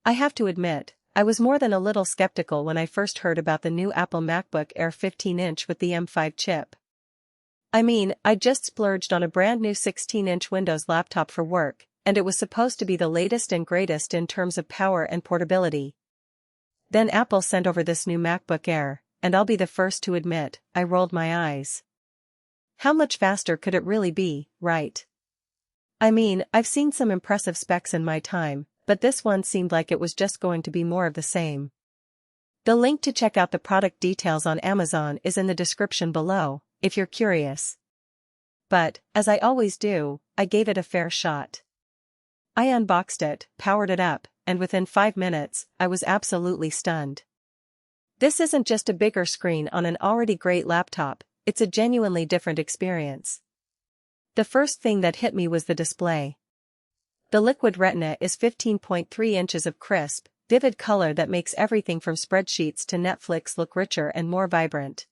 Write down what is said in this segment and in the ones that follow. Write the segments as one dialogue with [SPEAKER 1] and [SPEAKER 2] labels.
[SPEAKER 1] I have to admit, I was more than a little skeptical when I first heard about the new Apple MacBook Air 15-inch with the M5 chip. I mean, I just splurged on a brand new 16-inch Windows laptop for work, and it was supposed to be the latest and greatest in terms of power and portability. Then Apple sent over this new MacBook Air, and I'll be the first to admit, I rolled my eyes. How much faster could it really be, right? I mean, I've seen some impressive specs in my time, but this one seemed like it was just going to be more of the same. The link to check out the product details on Amazon is in the description below, if you're curious. But, as I always do, I gave it a fair shot. I unboxed it, powered it up, and within 5 minutes, I was absolutely stunned. This isn't just a bigger screen on an already great laptop, it's a genuinely different experience. The first thing that hit me was the display. The Liquid Retina is 15.3 inches of crisp, vivid color that makes everything from spreadsheets to Netflix look richer and more vibrant.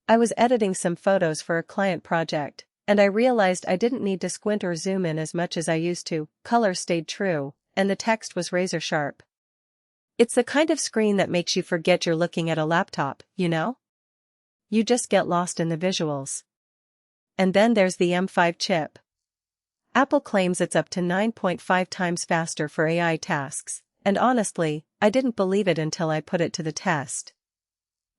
[SPEAKER 1] I was editing some photos for a client project, and I realized I didn't need to squint or zoom in as much as I used to. Color stayed true, and the text was razor sharp. It's the kind of screen that makes you forget you're looking at a laptop, you know? You just get lost in the visuals. And then there's the M5 chip. Apple claims it's up to 9.5 times faster for AI tasks, and honestly, I didn't believe it until I put it to the test.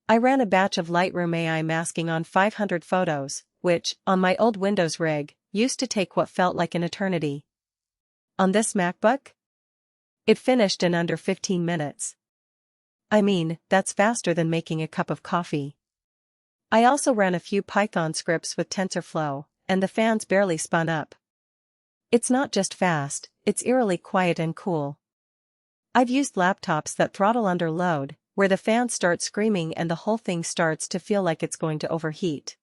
[SPEAKER 1] I ran a batch of Lightroom AI masking on 500 photos, which, on my old Windows rig, used to take what felt like an eternity. On this MacBook? It finished in under 15 minutes. I mean, that's faster than making a cup of coffee. I also ran a few Python scripts with TensorFlow, and the fans barely spun up. It's not just fast, it's eerily quiet and cool. I've used laptops that throttle under load, where the fans start screaming and the whole thing starts to feel like it's going to overheat.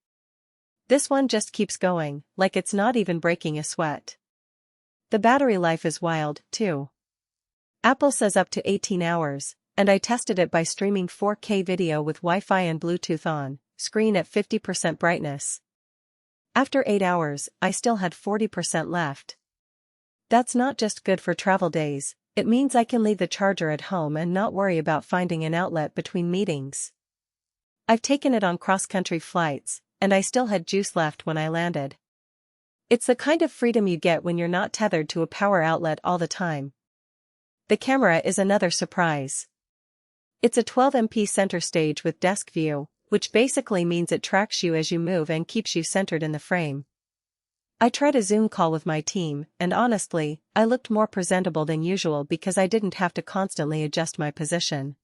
[SPEAKER 1] This one just keeps going, like it's not even breaking a sweat. The battery life is wild, too. Apple says up to 18 hours, and I tested it by streaming 4K video with Wi-Fi and Bluetooth on, screen at 50% brightness. After 8 hours, I still had 40% left. That's not just good for travel days, it means I can leave the charger at home and not worry about finding an outlet between meetings. I've taken it on cross-country flights, and I still had juice left when I landed. It's the kind of freedom you get when you're not tethered to a power outlet all the time. The camera is another surprise. It's a 12MP center stage with desk view, which basically means it tracks you as you move and keeps you centered in the frame. I tried a Zoom call with my team, and honestly, I looked more presentable than usual because I didn't have to constantly adjust my position.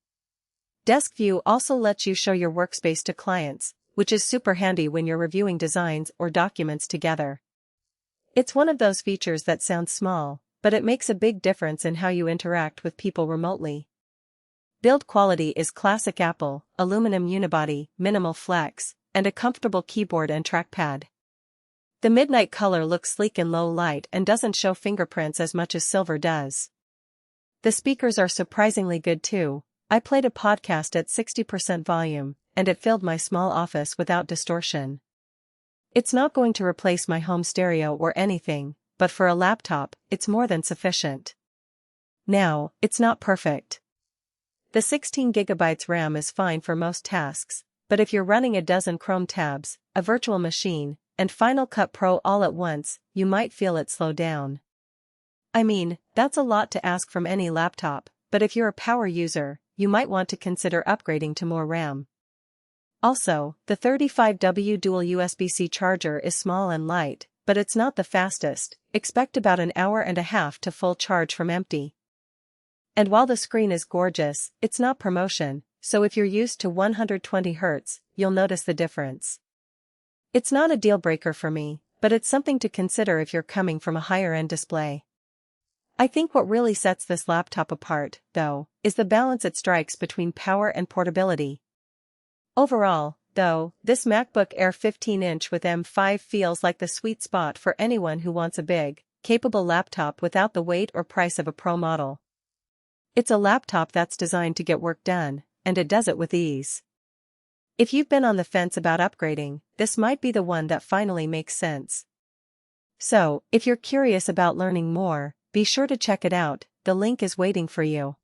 [SPEAKER 1] Desk view also lets you show your workspace to clients, which is super handy when you're reviewing designs or documents together. It's one of those features that sounds small, but it makes a big difference in how you interact with people remotely. Build quality is classic Apple, aluminum unibody, minimal flex, and a comfortable keyboard and trackpad. The midnight color looks sleek in low light and doesn't show fingerprints as much as silver does. The speakers are surprisingly good too. I played a podcast at 60% volume, and it filled my small office without distortion. It's not going to replace my home stereo or anything, but for a laptop, it's more than sufficient. Now, it's not perfect. The 16GB RAM is fine for most tasks, but if you're running a dozen Chrome tabs, a virtual machine, and Final Cut Pro all at once, you might feel it slow down. I mean, that's a lot to ask from any laptop, but if you're a power user, you might want to consider upgrading to more RAM. Also, the 35W dual USB-C charger is small and light, but it's not the fastest. Expect about an hour and a half to full charge from empty. And while the screen is gorgeous, it's not promotion, so if you're used to 120 Hz, you'll notice the difference. It's not a deal breaker for me, but it's something to consider if you're coming from a higher-end display. I think what really sets this laptop apart, though, is the balance it strikes between power and portability. Overall, though, this MacBook Air 15-inch with M5 feels like the sweet spot for anyone who wants a big, capable laptop without the weight or price of a Pro model. It's a laptop that's designed to get work done, and it does it with ease. If you've been on the fence about upgrading, this might be the one that finally makes sense. So, if you're curious about learning more, Be sure to check it out, the link is waiting for you.